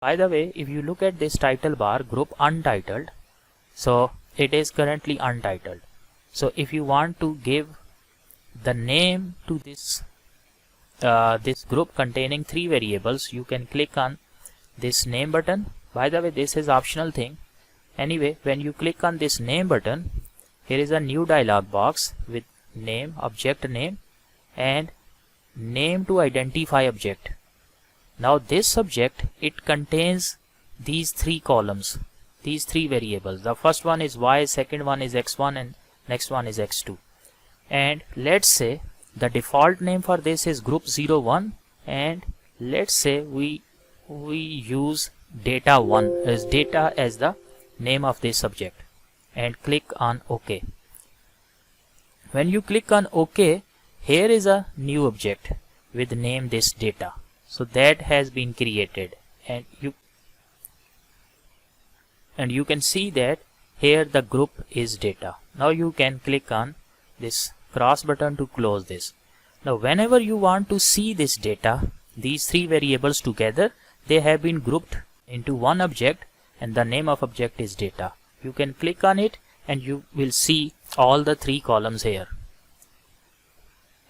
By the way, if you look at this title bar, group untitled, so it is currently untitled. So if you want to give the name to this this group containing 3 variables, you can click on this name button. By the way, this is optional thing. Anyway, when you click on this name button, here is a new dialog box with name, object name, and name to identify object. Now this object, it contains these 3 columns, these 3 variables. The first one is y, second one is x1, and next one is x2. And let's say the default name for this is group 01, and let's say we use data1 as data as the name of this object, and click on OK. When you click on OK, here is a new object with name this data. So that has been created, and you can see that here the group is data. Now you can click on this cross button to close this. Now whenever you want to see this data, these 3 variables together, they have been grouped into one object, and the name of object is data. You can click on it and you will see all the 3 columns here.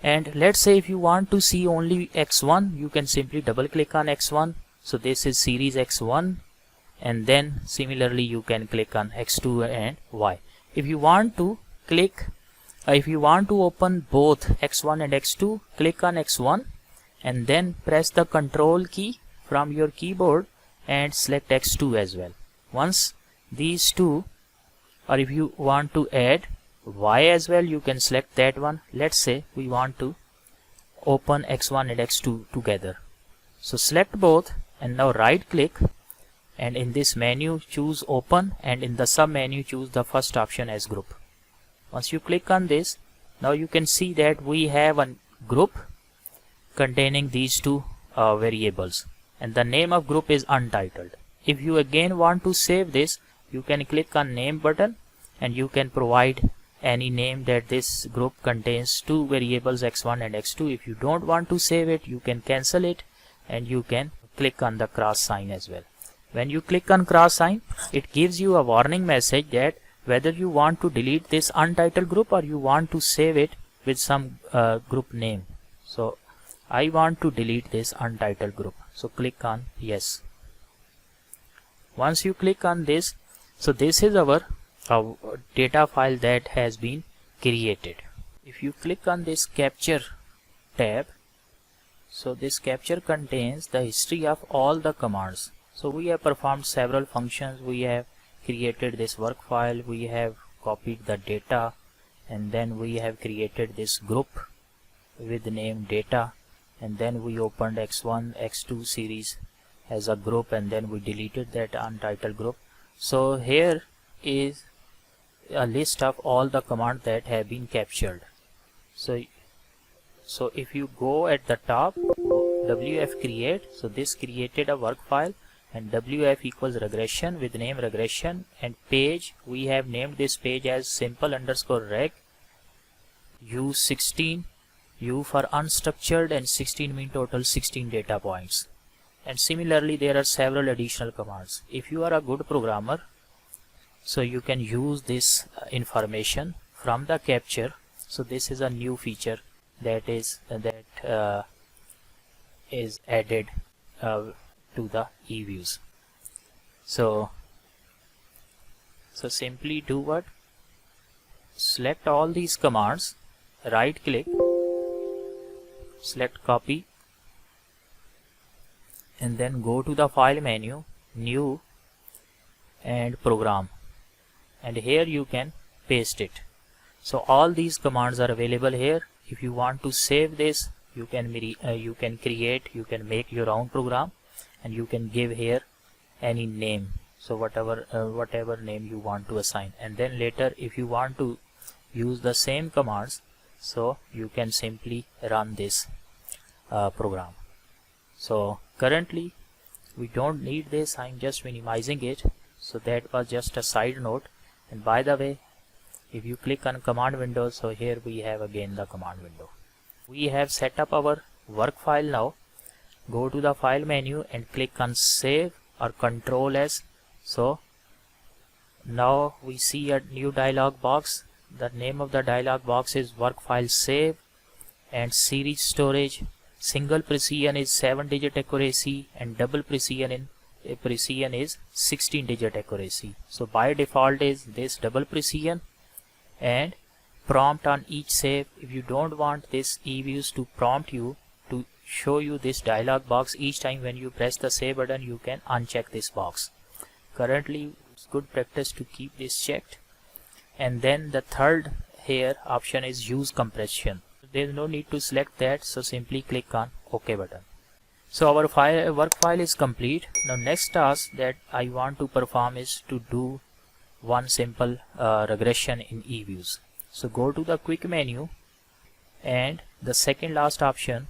And let's say if you want to see only x1, you can simply double click on x1. So this is series x1, and then similarly you can click on x2 and y. If you want to open both x1 and x2, click on x1 and then press the control key from your keyboard and select x2 as well. Once these two, or if you want to add y as well, you can select that one. Let's say we want to open x1 and x2 together. So select both and now right click, and in this menu choose open, and in the sub menu choose the first option as group. Once you click on this, now you can see that we have a group containing these 2 variables, and the name of group is untitled. If you again want to save this, you can click on name button and you can provide any name that this group contains 2 variables x1 and x2. If you don't want to save it, you can cancel it and you can click on the cross sign as well. When you click on cross sign, it gives you a warning message that whether you want to delete this untitled group or you want to save it with some group name. So I want to delete this untitled group, so click on yes. Once you click on this, so this is our data file that has been created. If you click on this capture tab, so this capture contains the history of all the commands. So we have performed several functions, we have created this work file, we have copied the data, and then we have created this group with the name data, and then we opened x1 x2 series as a group, and then we deleted that untitled group. So here is a list of all the commands that have been captured. So if you go at the top, wf create, so this created a work file, and wf equals regression with name regression, and page, we have named this page as simple underscore reg, use 16, u for unstructured, and 16 mean total 16 data points. And similarly there are several additional commands. If you are a good programmer, so you can use this information from the capture. So this is a new feature that is added to the eViews. So simply do what? Select all these commands, right click, select copy, and then go to the file menu, new, and program, and here you can paste it. So all these commands are available here. If you want to save this, you can make your own program, and you can give here any name, so whatever name you want to assign, and then later if you want to use the same commands, so you can simply run this program. So currently we don't need this, I'm just minimizing it. So that was just a side note. And by the way, if you click on command window, so here we have again the command window. We have set up our work file now. Go to the file menu and click on save or Control S. So now we see a new dialog box. The name of the dialog box is work file save, and series storage. Single precision is 7-digit accuracy and double precision is 16-digit accuracy. So by default is this double precision, and prompt on each save. If you don't want this eViews to prompt you to show you this dialog box each time when you press the save button, you can uncheck this box. Currently it's good practice to keep this checked. And then the third here option is use compression. There is no need to select that, so simply click on OK button. So our work file is complete. Now next task that I want to perform is to do one simple regression in eViews. So go to the quick menu, and the second last option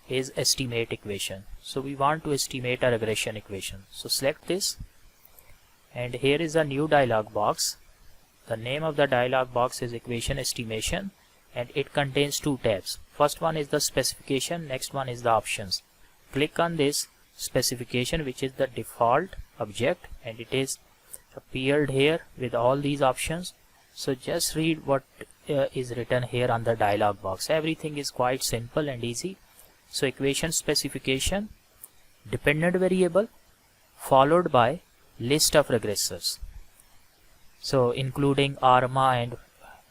is estimate equation. So we want to estimate a regression equation. So select this, and here is a new dialog box. The name of the dialog box is equation estimation, and it contains two tabs. First one is the specification, next one is the options. Click on this specification, which is the default object, and it is appeared here with all these options. So just read what is written here on the dialog box. Everything is quite simple and easy. So equation specification, dependent variable followed by list of regressors, so including ARMA and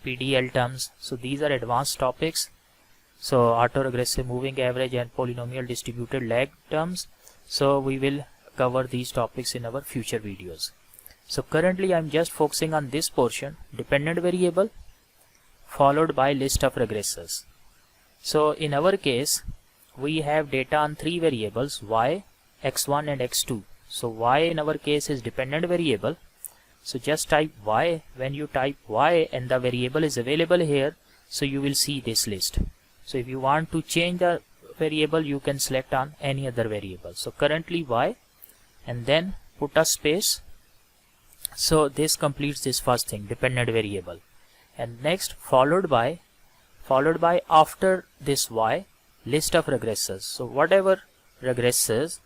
PDL terms. So these are advanced topics. So autoregressive moving average and polynomial distributed lag terms. So we will cover these topics in our future videos. So currently I'm just focusing on this portion, dependent variable followed by list of regressors. So in our case we have data on three variables, y, x1 and x2. So y in our case is dependent variable. So just type y. When you type y and the variable is available here, so you will see this list. So if you want to change the variable, you can select on any other variable. So currently y, and then put a space. So this completes this first thing, dependent variable. And next followed by after this y, list of regressors. So whatever regressors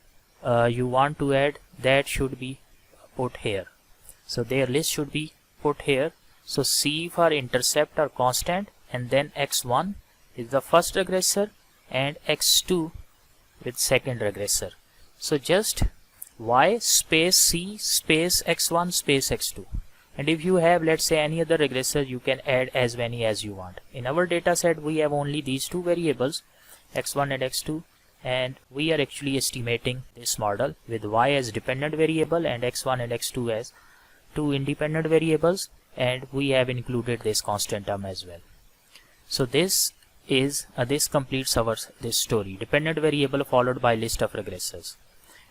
you want to add, that should be put here. So their list should be put here. So C for intercept or constant, and then x1 is the first regressor and x2 with second regressor. So just y space C space x1 space x2, and if you have, let's say, any other regressor, you can add as many as you want. In our data set we have only these two variables, x1 and x2, and we are actually estimating this model with y as dependent variable and x1 and x2 as two independent variables, and we have included this constant term as well. So this is this completes our this story, dependent variable followed by list of regressors.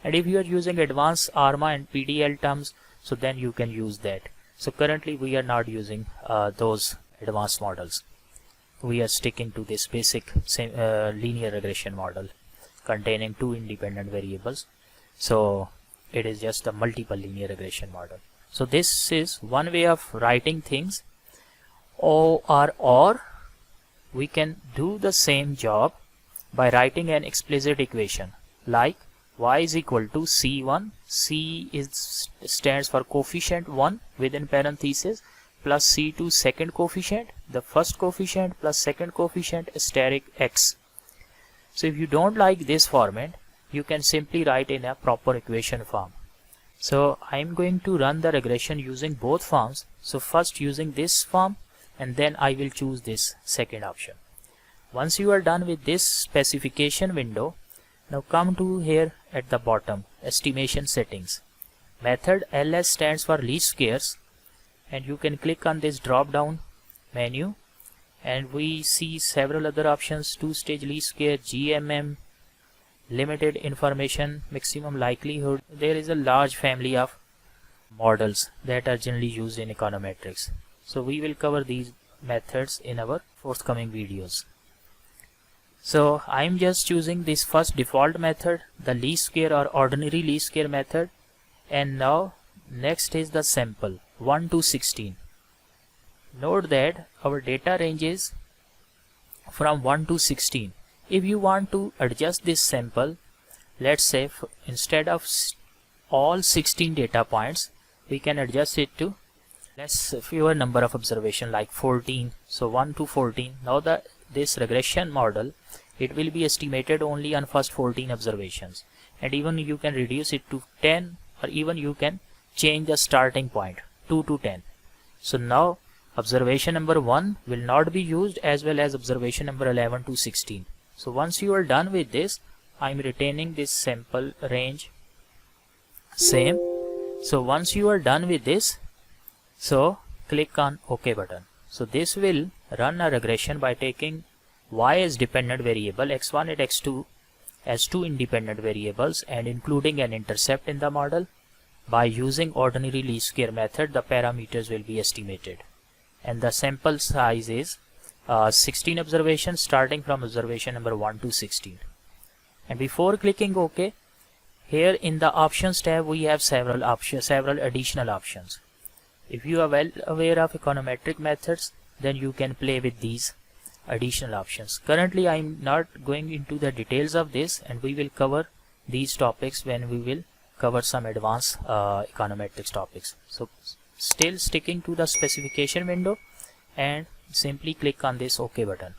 And if you are using advanced ARMA and PDL terms, so then you can use that. So currently we are not using those advanced models. We are sticking to this basic linear regression model containing two independent variables. So it is just a multiple linear regression model. So this is one way of writing things. Or we can do the same job by writing an explicit equation like y is equal to C1. C stands for coefficient 1 within parenthesis, plus C2 second coefficient, the first coefficient plus second coefficient asterisk x. So if you don't like this format, you can simply write in a proper equation form. So I'm going to run the regression using both forms. So first using this form, and then I will choose this second option. Once you are done with this specification window, now come to here at the bottom, estimation settings. Method ls stands for least squares, and you can click on this drop down menu, and we see several other options: two-stage least square, GMM, limited information, maximum likelihood. There is a large family of models that are generally used in econometrics. So we will cover these methods in our forthcoming videos. So I'm just choosing this first default method, the least square or ordinary least square method, and now next is the sample 1 to 16. Note that our data range is from 1 to 16. If you want to adjust this sample, let's say instead of all 16 data points, we can adjust it to less fewer number of observation like 14. So 1 to 14. Now this regression model, it will be estimated only on first 14 observations, and even you can reduce it to 10, or even you can change the starting point 2 to 10. So now observation number 1 will not be used, as well as observation number 11 to 16. So once you are done with this, I'm retaining this sample range same. So once you are done with this, so click on OK button. So this will run a regression by taking y as dependent variable, x1 and x2 as two independent variables, and including an intercept in the model. By using ordinary least square method, the parameters will be estimated, and the sample size is 16 observations starting from observation number 1 to 16. And before clicking OK, here in the options tab we have several additional options. If you are well aware of econometric methods, then you can play with these additional options. Currently I am not going into the details of this, and we will cover these topics when we will cover some advanced econometrics topics. So still sticking to the specification window, and simply click on this OK button.